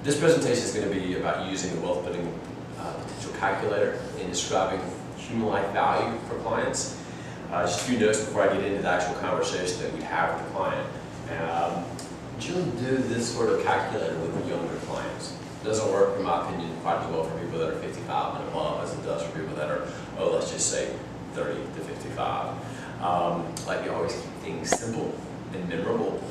This presentation is going to be about using the wealth building potential calculator in describing human life value for clients. Just a few notes before I get into the actual conversation that we have with the client. Generally do this sort of calculator with younger clients. It doesn't work, in my opinion, quite as well for people that are 55 and above as it does for people that are, oh, let's just say 30 to 55. Like you always keep things simple and memorable.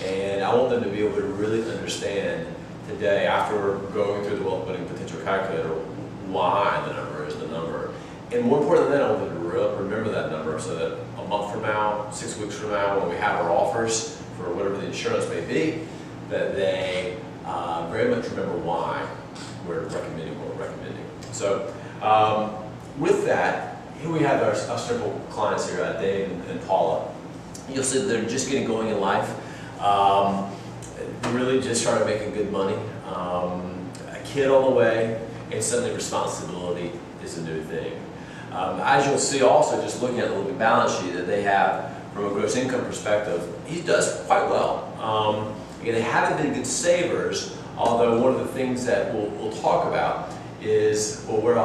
And I want them to be able to really understand today, after going through the wealth building potential calculator, why the number is the number. And more important than that, I want them to remember that number so that a month from now, 6 weeks from now, when we have our offers for whatever the insurance may be, that they very much remember why we're recommending what we're recommending. So with that, here we have our simple clients here, Dave and Paula. You'll see they're just getting going in life. They're really just starting making good money. A kid on the way, and suddenly responsibility is a new thing. As you'll see also, just looking at the little balance sheet that they have from a gross income perspective, he does quite well. Again, they haven't been good savers, although one of the things that we'll talk about is, well, where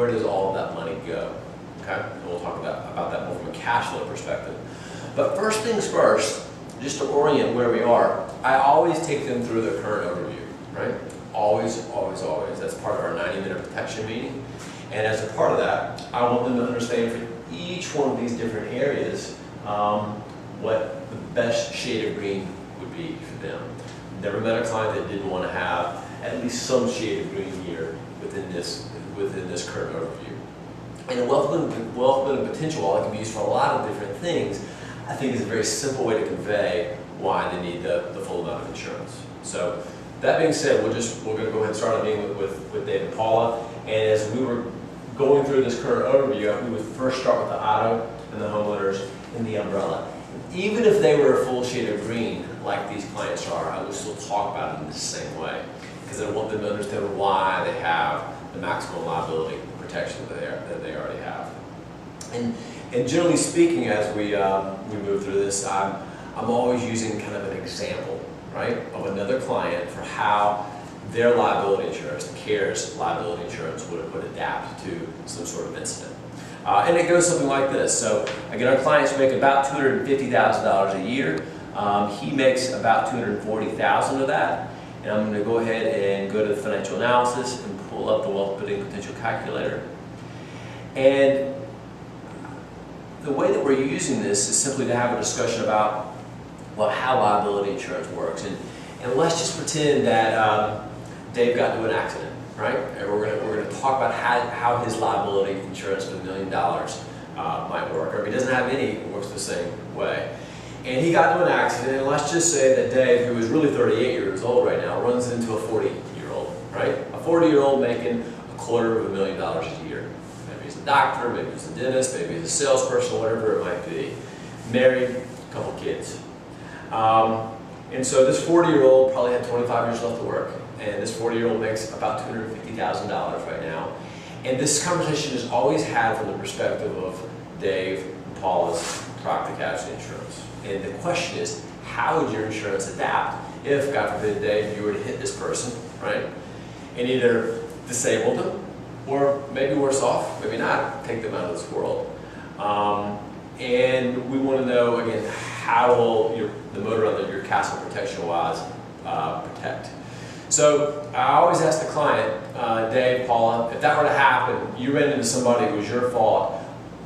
does all of that money go? Okay, and we'll talk about that more from a cash flow perspective. But first things first, just to orient where we are, I always take them through the current overview, right? Always, always, always. That's part of our 90-minute protection meeting. And as a part of that, I want them to understand for each one of these different areas what the best shade of green would be for them. Never met a client that didn't want to have at least some shade of green here within this current overview. And the wealth building potential, while it can be used for a lot of different things, I think is a very simple way to convey why they need the full amount of insurance. So that being said, we're going to go ahead and start a meeting with Dave and Paula. And as we were going through this current overview, we would first start with the auto and the homeowners and the umbrella. Even if they were a full shade of green, like these clients are, I would still talk about them in the same way, because I want them to understand why they have the maximum liability protection that they already have. And generally speaking, as we move through this, I'm always using kind of an example, right, of another client for how their liability insurance, the CARES liability insurance, would adapt to some sort of incident. And it goes something like this. So again, our clients make about $250,000 a year. He makes about $240,000 of that. And I'm going to go ahead and go to the financial analysis and pull up the wealth building potential calculator. And the way that we're using this is simply to have a discussion about, well, how liability insurance works. And let's just pretend that Dave got into an accident, right? And we're going to talk about how his liability insurance for $1 million might work. Or if he doesn't have any, it works the same way. And he got into an accident, and let's just say that Dave, who is really 38 years old right now, runs into a 40-year-old, right? A 40-year-old making $250,000 a year. Maybe he's a doctor, maybe he's a dentist, maybe he's a salesperson, whatever it might be. Married, a couple kids. And so this 40-year-old probably had 25 years left to work. And this 40-year-old makes about $250,000 right now. And this conversation is always had from the perspective of Dave and Paula's property casualty insurance. And the question is, how would your insurance adapt if, God forbid, Dave, you were to hit this person, right? And either disable them, or maybe worse off, maybe not, take them out of this world. And we want to know, again, how will the motor under your castle protection-wise protect? So I always ask the client, Dave, Paula, if that were to happen, you ran into somebody, it was your fault,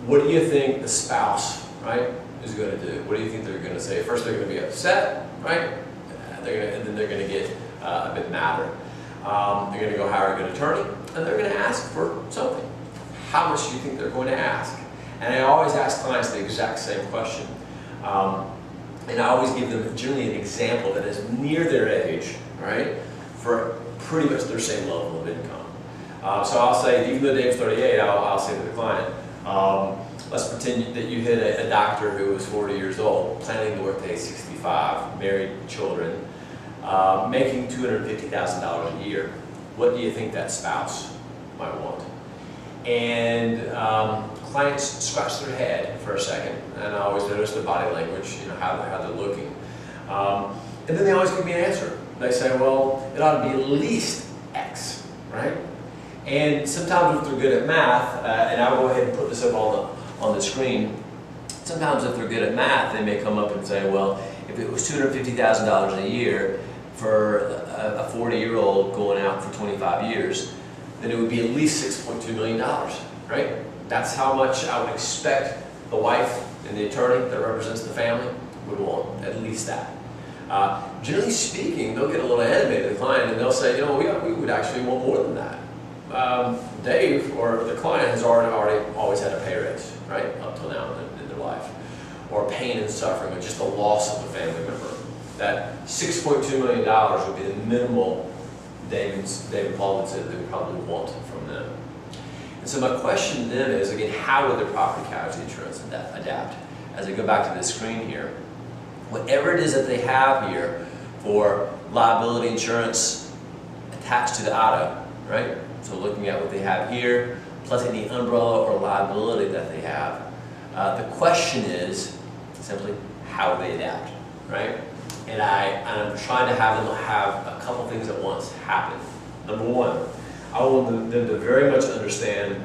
what do you think the spouse, right, is going to do? What do you think they're going to say? First, they're going to be upset, right? And then they're going to get a bit madder. They're going to go hire a good attorney, and they're going to ask for something. How much do you think they're going to ask? And I always ask clients the exact same question. And I always give them generally an example that is near their age, right, for pretty much their same level of income. So I'll say, even though Dave's 38, I'll say to the client, let's pretend that you hit a doctor who was 40 years old, planning to work to age 65, married, children, making $250,000 a year. What do you think that spouse might want? And clients scratch their head for a second, and I always notice their body language, how they're looking. And then they always give me an answer. they say, well, it ought to be at least X, right? And sometimes if they're good at math, and I'll go ahead and put this up on the screen, sometimes if they're good at math, they may come up and say, well, if it was $250,000 a year for a 40-year-old going out for 25 years, then it would be at least $6.2 million, right? That's how much I would expect the wife and the attorney that represents the family would want, at least that. Generally speaking, they'll get a little animated, the client, and they'll say, you know, we would actually want more than that. Dave, or the client, has always had a pay raise, right, up till now in their life, or pain and suffering, or just the loss of a family member. That $6.2 million would be the minimal David and Paul would say that they would probably want from them. And so my question then is, again, how would their property casualty insurance adapt? As I go back to this screen here, whatever it is that they have here for liability insurance attached to the auto, right? So looking at what they have here, plus any umbrella or liability that they have, the question is simply how they adapt, right? And I'm trying to have them have a couple things at once happen. Number one, I want them to very much understand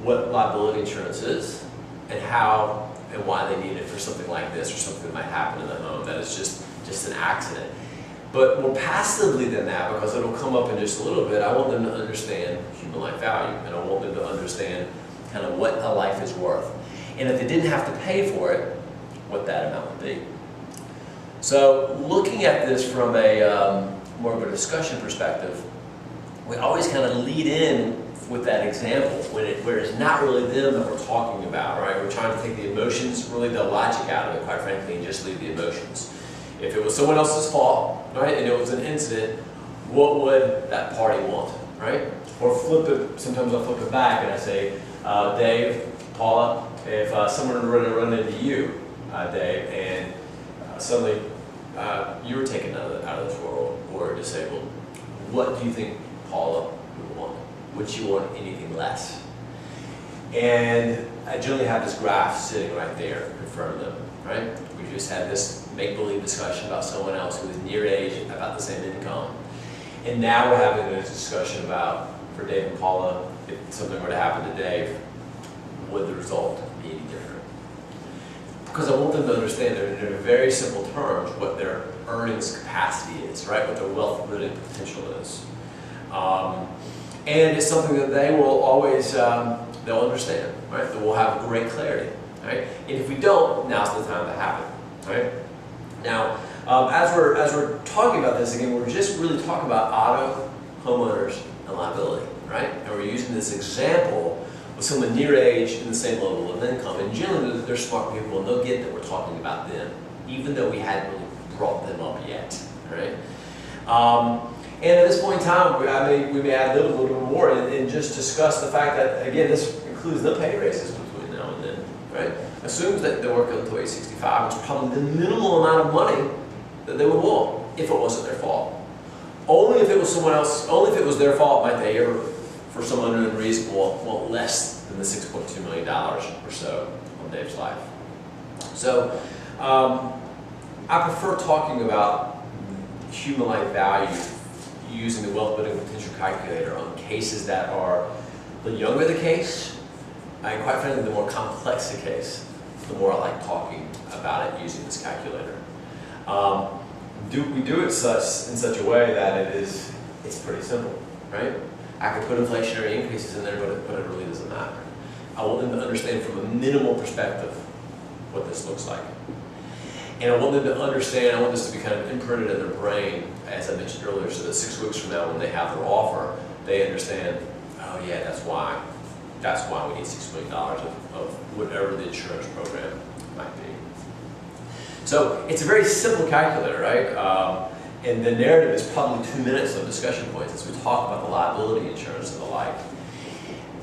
what liability insurance is and how and why they need it for something like this or something that might happen in the home that is just an accident. But more passively than that, because it'll come up in just a little bit, I want them to understand human life value, and I want them to understand kind of what a life is worth. And if they didn't have to pay for it, what that amount would be. So looking at this from a more of a discussion perspective, we always kind of lead in with that example where it's not really them that we're talking about, right? We're trying to take the emotions, really the logic out of it, quite frankly, and just leave the emotions. If it was someone else's fault, right, and it was an incident, what would that party want, right? Or flip it, sometimes I'll flip it back and I say, Dave, Paula, if someone were to run into you, Dave, and suddenly you were taken out of this world or disabled, what do you think Paula would want? Would she want anything less? And I generally have this graph sitting right there in front of them, right? We just had this make-believe discussion about someone else who was near age, about the same income. And now we're having a discussion about, for Dave and Paula, if something were to happen to Dave, would the result be any different? Because I want them to understand that in very simple terms what their earnings capacity is, right? What their wealth building potential is. And it's something that they will always, they'll understand, right? They will have great clarity, right? And if we don't, now's the time to happen, right? Now, as we're talking about this, again, we're just really talking about auto, homeowners, and liability, right? And we're using this example with someone near age in the same level of income. And generally, they're smart people, and they'll get that we're talking about them, even though we hadn't really brought them up yet, right? And at this point in time, we may add a little bit more and just discuss the fact that, again, this includes the pay raises between now and then, right? Assumes that they work until age 65, which is probably the minimal amount of money that they would want if it wasn't their fault. Only if it was someone else, only if it was their fault might they ever, for some unreasonable, want less than the $6.2 million or so on Dave's life. So I prefer talking about human life value using the wealth building potential calculator on cases that are, the younger the case, and quite frankly, the more complex the case, the more I like talking about it using this calculator. We do it in such a way that it's pretty simple, right? I could put inflationary increases in there, but it really doesn't matter. I want them to understand from a minimal perspective what this looks like. And I want them to understand, I want this to be kind of imprinted in their brain, as I mentioned earlier, so that 6 weeks from now when they have their offer, they understand, oh yeah, that's why we need $6 million of whatever the insurance program might be. So it's a very simple calculator, right? And the narrative is probably 2 minutes of discussion points as we talk about the liability insurance and the like.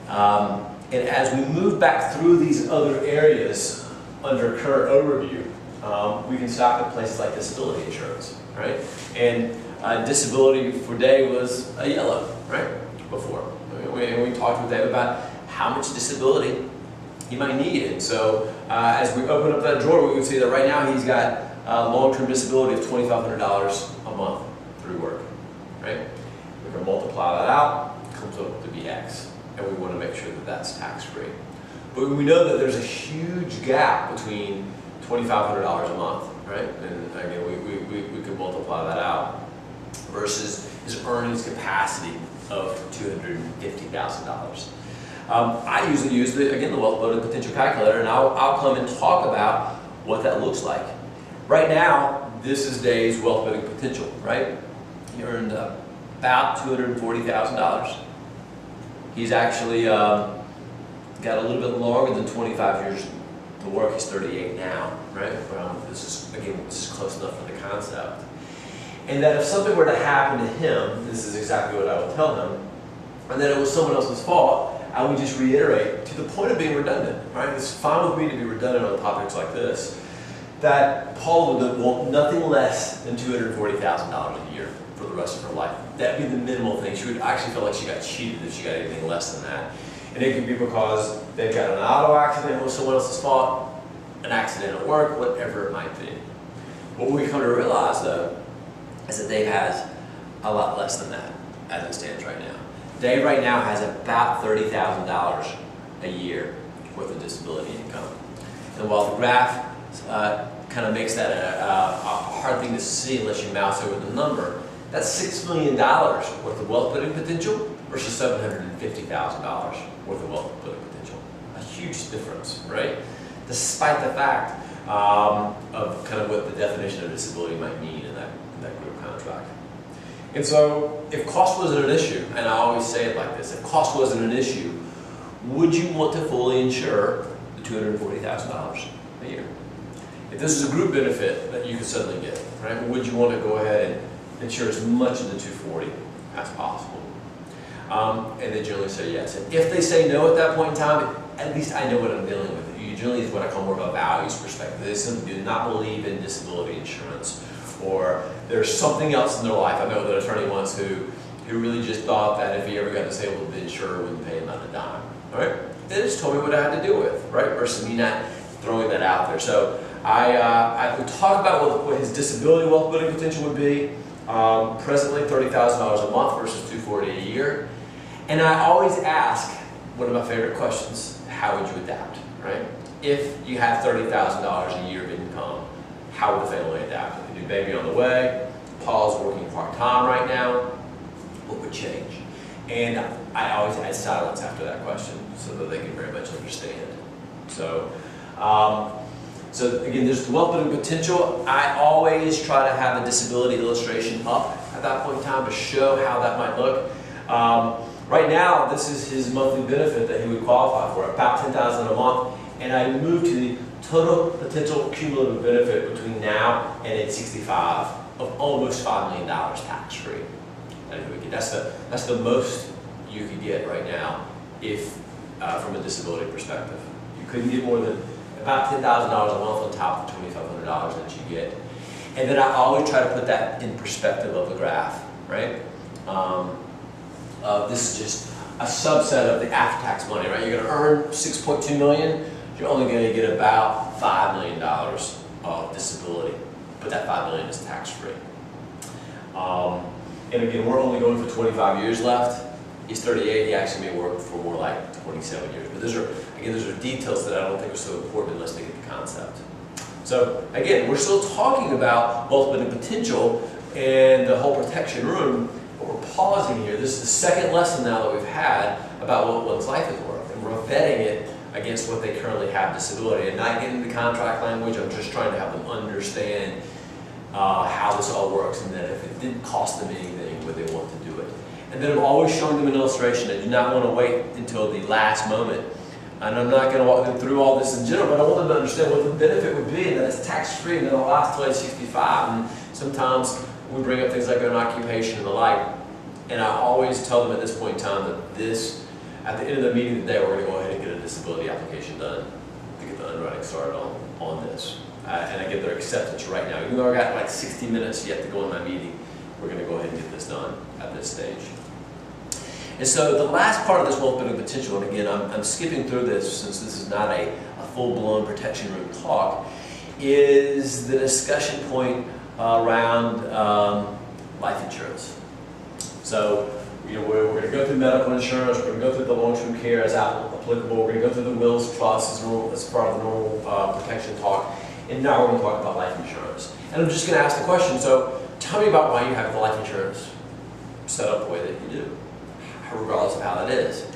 And as we move back through these other areas under current overview, we can stop at places like disability insurance, right? And disability for Dave was a yellow, right, before. We talked with Dave about how much disability he might need. And so as we open up that drawer, we can see that right now he's got long-term disability of $2,500 a month through work, right? We're going to multiply that out, it comes up to be X, and we want to make sure that that's tax-free. But we know that there's a huge gap between $2,500 a month, right? And again, we could multiply that out versus his earnings capacity of $250,000. I usually use the wealth building potential calculator, and I'll come and talk about what that looks like. Right now, this is Dave's wealth building potential, right? He earned about $240,000. He's actually got a little bit longer than 25 years to work. He's 38 now, right? This is close enough for the concept. And that if something were to happen to him, this is exactly what I would tell him, and that it was someone else's fault, I would just reiterate, to the point of being redundant, right? It's fine with me to be redundant on topics like this, that Paula would want nothing less than $240,000 a year for the rest of her life. That'd be the minimal thing. She would actually feel like she got cheated if she got anything less than that. And it could be because they've got an auto accident, it was someone else's fault, an accident at work, whatever it might be. What we come to realize, though, is that Dave has a lot less than that as it stands right now. Dave right now has about $30,000 a year worth of disability income. And while the graph kind of makes that a hard thing to see unless you mouse over the number, that's $6 million worth of wealth building potential versus $750,000 worth of wealth building potential. A huge difference, right? Despite the fact of kind of what the definition of disability might mean in that group contract. And so, if cost wasn't an issue, and I always say it like this, if cost wasn't an issue, would you want to fully insure the $240,000 a year? If this is a group benefit that you could suddenly get, right, would you want to go ahead and insure as much of the $240,000 as possible? And they generally say yes. And if they say no at that point in time, at least I know what I'm dealing with. Generally is what I call more of a values perspective. They simply do not believe in disability insurance, or there's something else in their life. I know that attorney once who really just thought that if he ever got disabled, the insurer wouldn't pay him out a dime. All right? They just told me what I had to deal with, right? Versus me not throwing that out there. So I would talk about what his disability wealth building potential would be. Presently, $30,000 a month versus $240,000 a year. And I always ask, one of my favorite questions, how would you adapt, right? If you have $30,000 a year of income, how would the family adapt? A new baby on the way, Paul's working part-time right now, what would change? And I always add silence after that question so that they can very much understand. So, so again, there's the wealth building potential. I always try to have a disability illustration up at that point in time to show how that might look. Right now, this is his monthly benefit that he would qualify for, about $10,000 a month. And I moved to the total potential cumulative benefit between now and age 65 of almost $5 million tax-free. That's the most you could get right now if from a disability perspective. You couldn't get more than about $10,000 a month on top of the $2,500 that you get. And then I always try to put that in perspective of the graph, right? This is just a subset of the after-tax money, right? You're going to earn $6.2 million. You're only going to get about $5 million of disability, but that $5 million is tax-free. And again, we're only going for 25 years left. He's 38. He actually may work for more like 27 years. But those are details that I don't think are so important unless they get the concept. So again, we're still talking about wealth building potential and the whole protection room, but we're pausing here. This is the second lesson now that we've had about what one's life is worth, and we're vetting it against what they currently have disability, and not getting into contract language. I'm just trying to have them understand how this all works, and that if it didn't cost them anything, would they want to do it. And then I'm always showing them an illustration. I do not want to wait until the last moment. And I'm not going to walk them through all this in general, but I want them to understand what the benefit would be, and that it's tax-free, and that it'll last till age 65. And sometimes we bring up things like an occupation and the like, and I always tell them at this point in time that this, at the end of the meeting today, we're going to go ahead and get a disability application done to get the underwriting started on this. And I get their acceptance right now. Even though I got like 60 minutes yet to go in my meeting, we're going to go ahead and get this done at this stage. And so the last part of this wealth building potential, and again, I'm skipping through this since this is not a full-blown protection room talk, is the discussion point around life insurance. So, we're going to go through medical insurance, we're going to go through the long-term care as applicable, we're going to go through the wills, trusts as part of the normal protection talk, and now we're going to talk about life insurance. And I'm just going to ask the question, so tell me about why you have the life insurance set up the way that you do, regardless of how that is.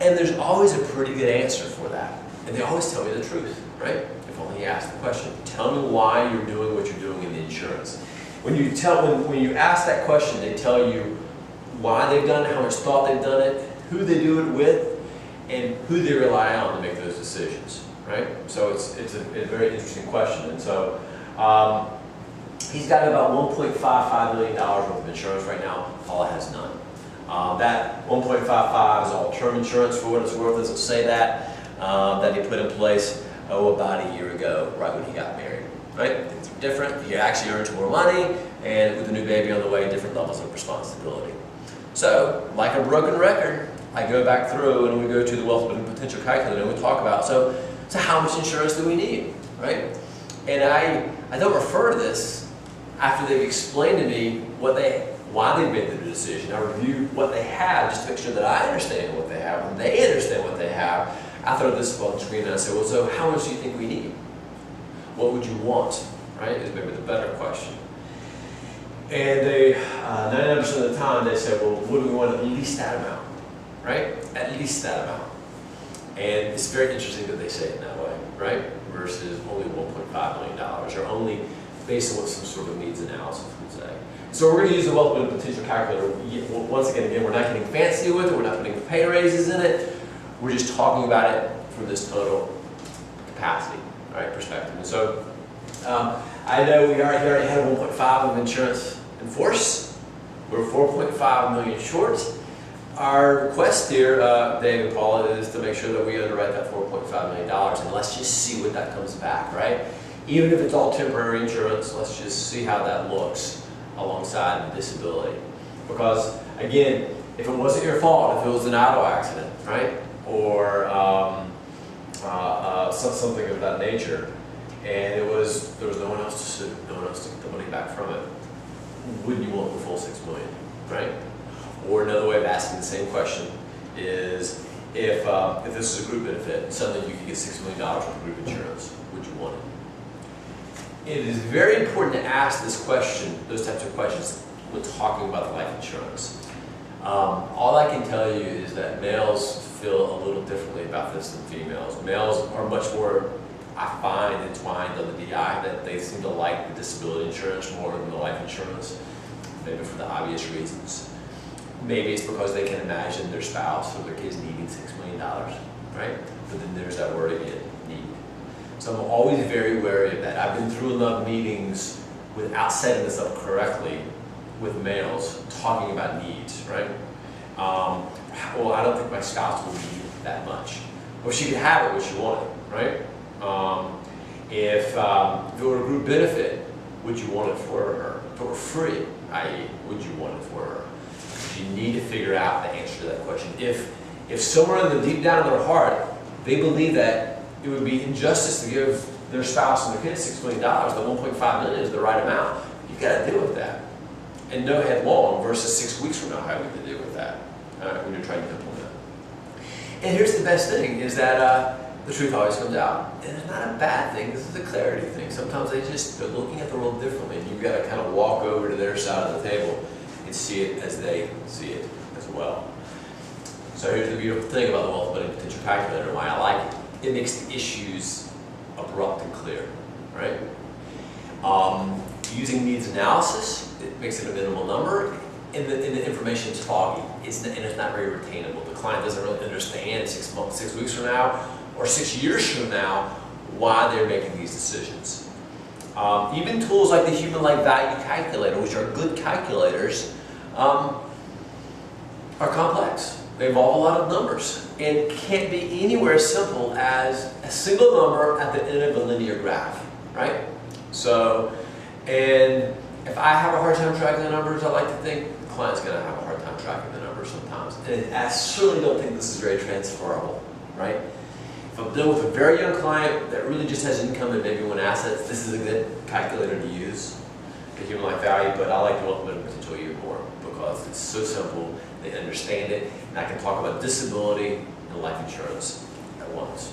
And there's always a pretty good answer for that. And they always tell me the truth, right? If only you ask the question. Tell me why you're doing what you're doing in the insurance. When you ask that question, they tell you why they've done it, how much thought they've done it, who they do it with, and who they rely on to make those decisions, right? So it's a very interesting question. And so he's got about $1.55 million worth of insurance right now. Paula has none. That 1.55 is all term insurance, for what it's worth. Doesn't say that he put in place about a year ago, right when he got married. Right? Things are different. He actually earns more money, and with a new baby on the way, different levels of responsibility. So, like a broken record, I go back through and we go to the wealth building potential calculator and we talk about, so how much insurance do we need, right? And I don't refer to this after they've explained to me why they made the decision. I review what they have just to make sure that I understand what they have and they understand what they have. I throw this on the screen and I say, well, so how much do you think we need? What would you want, right? Is maybe the better question. And they, 99% of the time, they say, well, what do we want at least that amount, right? At least that amount. And it's very interesting that they say it that way, right? Versus only $1.5 million, or only based on what some sort of needs analysis would say. So we're going to use the wealth building potential calculator. Once again, we're not getting fancy with it. We're not putting pay raises in it. We're just talking about it from this total capacity, right, perspective. And so I know we already had 1.5 of insurance in force. We're 4.5 million short. Our request here, Dave and Paula, is to make sure that we underwrite that $4.5 million, and let's just see what that comes back, right? Even if it's all temporary insurance, let's just see how that looks alongside the disability. Because, again, if it wasn't your fault, if it was an auto accident, right, or something of that nature, and there was no one else to sue, no one else to get the money back from it, wouldn't you want the full $6 million, right? Or another way of asking the same question is, if this is a group benefit, suddenly you can get $6 million worth of group insurance, would you want it? It is very important to ask this question, those types of questions, when talking about the life insurance. All I can tell you is that males feel a little differently about this than females. Males are much more, I find, entwined on the DI, that they seem to like the disability insurance more than the life insurance, maybe for the obvious reasons. Maybe it's because they can imagine their spouse or their kids needing $6 million, right? But then there's that word again, need. So I'm always very wary of that. I've been through enough meetings without setting this up correctly with males talking about needs, right? Well, I don't think my spouse will need that much. Well, she could have it when she wanted, right? If it were a group benefit, would you want it for her? If it were free, i.e., would you want it for her? You need to figure out the answer to that question. If somewhere in the deep down in their heart, they believe that it would be injustice to give their spouse and their kids $6 million, that $1.5 million is the right amount, you've got to deal with that. And no headlong versus 6 weeks from now having to deal with that when you're trying to implement. And here's the best thing, is that the truth always comes out. And it's not a bad thing, this is a clarity thing. Sometimes they're looking at the world differently, and you've got to kind of walk over to their side of the table and see it as they see it as well. So here's the beautiful thing about the wealth building potential calculator and why I like it. It makes the issues abrupt and clear, right? Using needs analysis, it makes it a minimal number, and the information is foggy. And it's not very retainable. The client doesn't really understand 6 weeks from now or 6 years from now why they're making these decisions. Even tools like the human life value calculator, which are good calculators, are complex. They involve a lot of numbers and can't be anywhere as simple as a single number at the end of a linear graph, right? So, and if I have a hard time tracking the numbers, I like to think the client's going to have a hard time tracking the numbers sometimes. And I certainly don't think this is very transferable, right? If I'm dealing with a very young client that really just has income and maybe one assets, this is a good calculator to use, the human life value, but I like the wealth minimum potential even more because it's so simple, they understand it, and I can talk about disability and life insurance at once.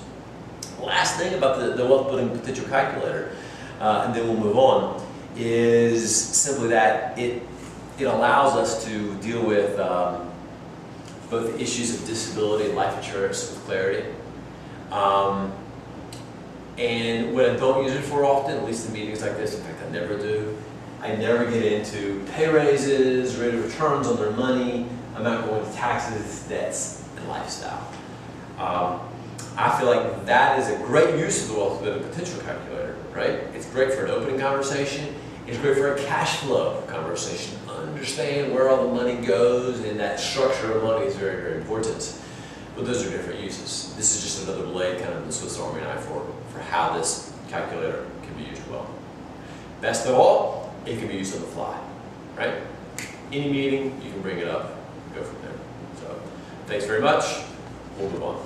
Last thing about the wealth building potential calculator, and then we'll move on, is simply that it allows us to deal with both issues of disability and life insurance with clarity. And what I don't use it for often, at least in meetings like this, in fact I never do, I never get into pay raises, rate of returns on their money, I'm not going to taxes, debts, and lifestyle. I feel like that is a great use of the wealth building potential calculator, right? It's great for an opening conversation. It's great for a cash flow conversation. Understand where all the money goes, and that structure of money is very, very important. But those are different uses. This is just another blade, kind of in the Swiss Army knife for how this calculator can be used well. Best of all, it can be used on the fly, right? Any meeting, you can bring it up, go from there. So, thanks very much. We'll move on.